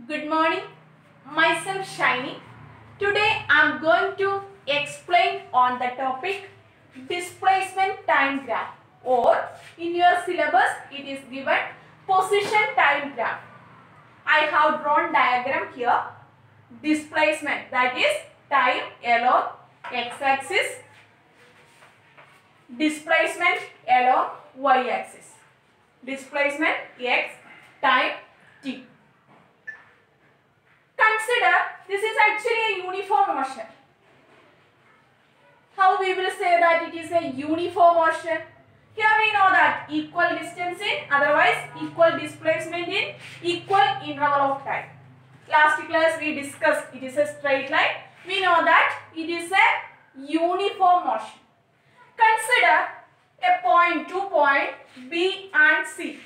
Good morning, myself Shiny. Today I am going to explain on the topic displacement time graph, or in your syllabus it is given position time graph. I have drawn diagram here. Displacement, that is time along x-axis, displacement along y-axis. Displacement x, time t. Consider this is actually a uniform motion. How we will say that it is a uniform motion? Here we know that equal distance in, otherwise equal displacement in equal interval of time. Last class we discussed it is a straight line. We know that it is a uniform motion. Consider a point, 2 points B and C.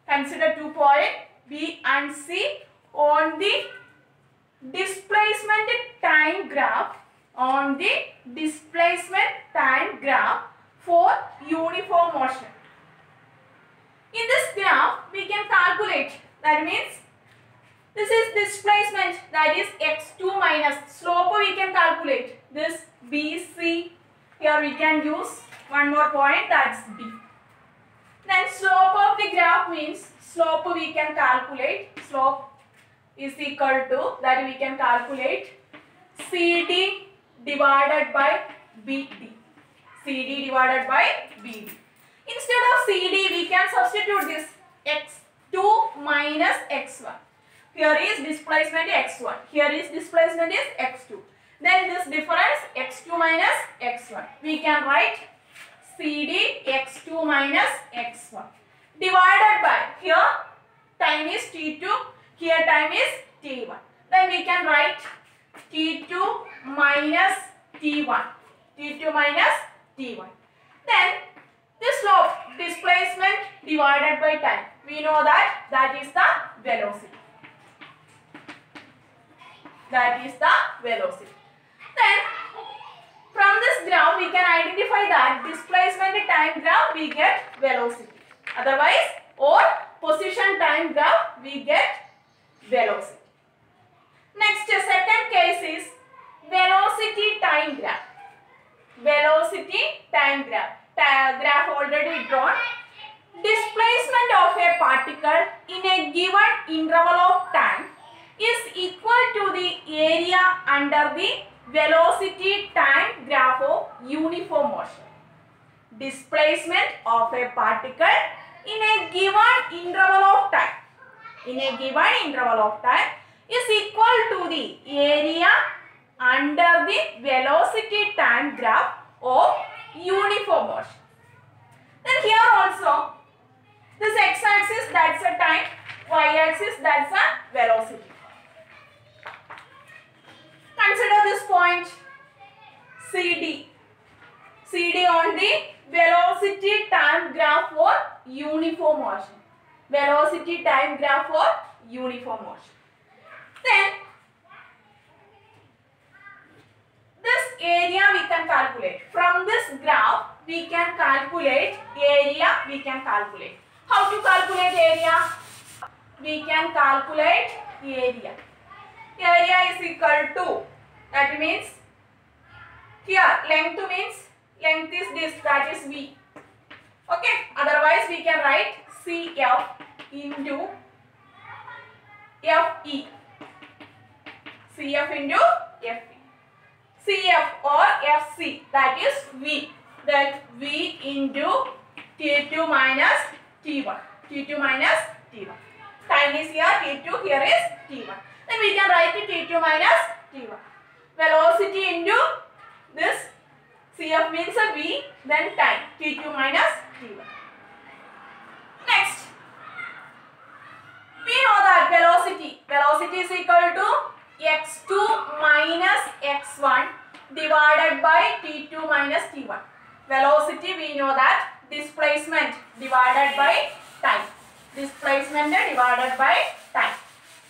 Consider 2 points B and C on the displacement time graph, for uniform motion. In this graph we can calculate, that means this is displacement, that is x2 minus slope we can calculate. This BC, here we can use one more point, that's B. Then slope of the graph means slope we can calculate. Slope is equal to, that we can calculate CD divided by BD. CD divided by BD. Instead of CD we can substitute this x2 minus x1. Here is displacement x1. Here is displacement is x2. Then this difference x2 minus x1. We can write CD x2 minus x1 divided by, here time is t2, here time is t1. Then we can write t2 minus t1. t2 minus t1. Then this slope, displacement divided by time. We know that that is the velocity. That is the velocity. Then from this graph we can identify that displacement time graph we get velocity. Otherwise, or position time graph we get velocity. Next, second case is velocity time graph. Velocity time graph. Graph already drawn. Displacement of a particle in a given interval of time is equal to the area under the velocity time graph of uniform motion. Displacement of a particle in a given interval of time. In a given interval of time is equal to the area under the velocity time graph of uniform motion. Then here also, this x-axis that's a time, y-axis that's a velocity. Consider this point CD. CD on the velocity time graph for uniform motion. Velocity time graph for uniform motion. Then this area we can calculate. From this graph we can calculate area, we can calculate. How to calculate area? We can calculate area. Area is equal to, that means here length means, length is this, that is V. Okay, otherwise we can write CF into FE. CF into FE. CF or FC, that is V. Then V into T2 minus T1. T2 minus T1. Time is here, T2, here is T1. Then we can write it T2 minus T1. Velocity into this CF means a V, then time T2 minus T1. Next, we know that velocity is equal to x2 minus x1 divided by T2 minus T1. Velocity we know that displacement divided by time. Displacement divided by time.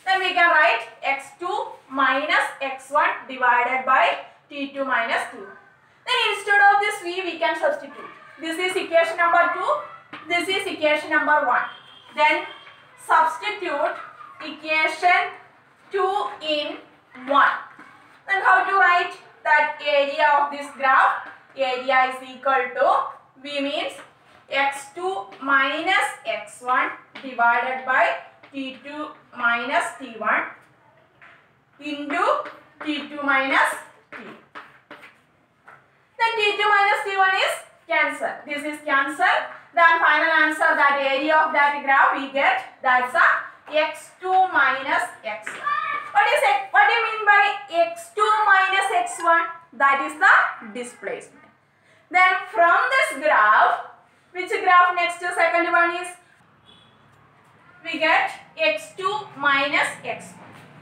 Then we can write x2 minus x1 divided by T2 minus T1. Then instead of this V we can substitute. This is equation number 2. This is equation number 1. Then substitute equation 2 in 1. Then how to write that area of this graph? Area is equal to V means x2 minus x1 divided by t2 minus t1 into t2 minus t. Then t2 minus t1 is cancel. This is cancel. Then final answer, that area of that graph we get, that's a x2 minus x1. What do you mean by x2 minus x1? That is the displacement. Then from this graph, which graph next to second one is? We get x2 minus x1.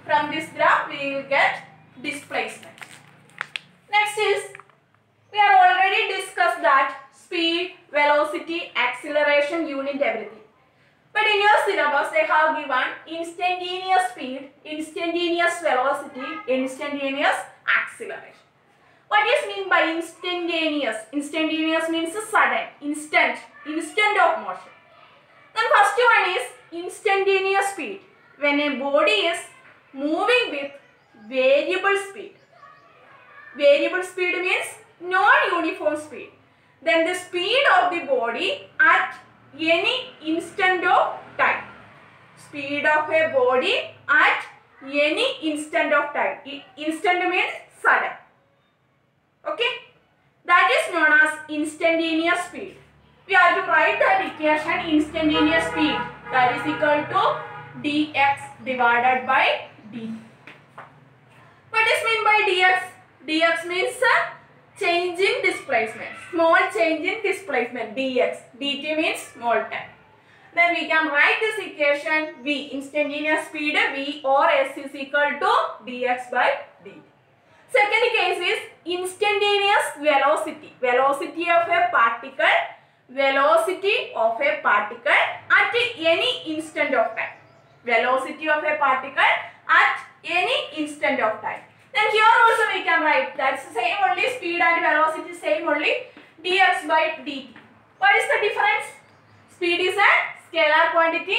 From this graph we will get displacement. Next is, we have already discussed that speed, velocity, acceleration, unit, everything. But in your syllabus they have given instantaneous speed, instantaneous velocity, instantaneous acceleration. What is mean by instantaneous? Instantaneous means sudden, instant of motion. Then first one is instantaneous speed. When a body is moving with variable speed. Variable speed means non-uniform speed. Then the speed of the body at any instant of time. Speed of a body at any instant of time. Instant means sudden. Okay. That is known as instantaneous speed. We have to write that equation instantaneous speed. That is equal to dx divided by dt. What is meant by dx? Dx means change in displacement. Small change in displacement. Dx. Dt means small time. Then we can write this equation V, instantaneous speed V or S is equal to dx by dt. Second case is instantaneous velocity. Velocity of a particle. Velocity of a particle at any instant of time. Velocity of a particle at any instant of time. Then here also we can write that's the same only, speed and velocity same only, dx by dt. What is the difference? Speed is a scalar quantity,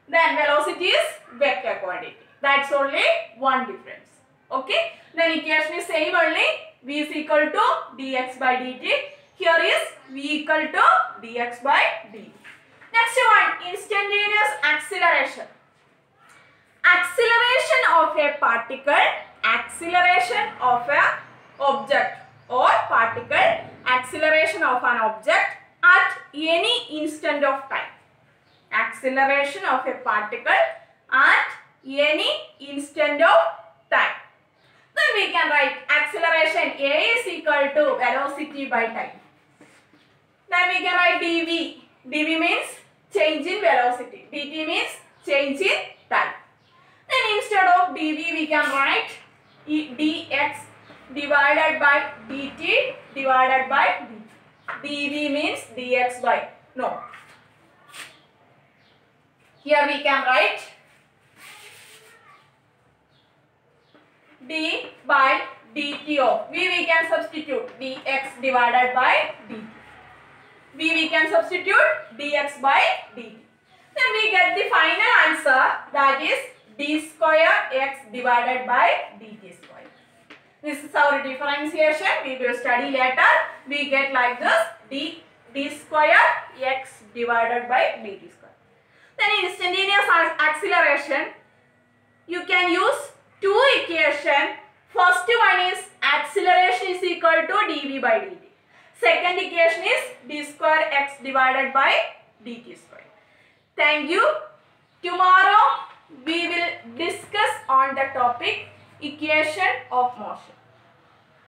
then velocity is vector quantity. That's only one difference. Okay. Then equation is same only, v is equal to dx by dt. Here is v equal to dx by dt. Next one, instantaneous acceleration. Acceleration of a particle, acceleration of an object or particle, acceleration of an object at any instant of time. Acceleration of a particle at any instant of time. Then we can write acceleration A is equal to velocity by time. Then we can write dv. dv means change in velocity. dt means change in time. Then instead of dv we can write dx divided by dt divided by dt. dv means dx by, no. Here we can write d by dt of v, we can substitute dx divided by dt. v we can substitute dx by dt. Then we get the final answer, that is d square x divided by dt square. This is our differentiation. We will study later. We get like this, d square x divided by dt square. Then instantaneous acceleration, you can use two equations. First one is acceleration is equal to dv by dt. Second equation is d square x divided by dt square. Thank you. Tomorrow we will discuss on the topic equation of motion.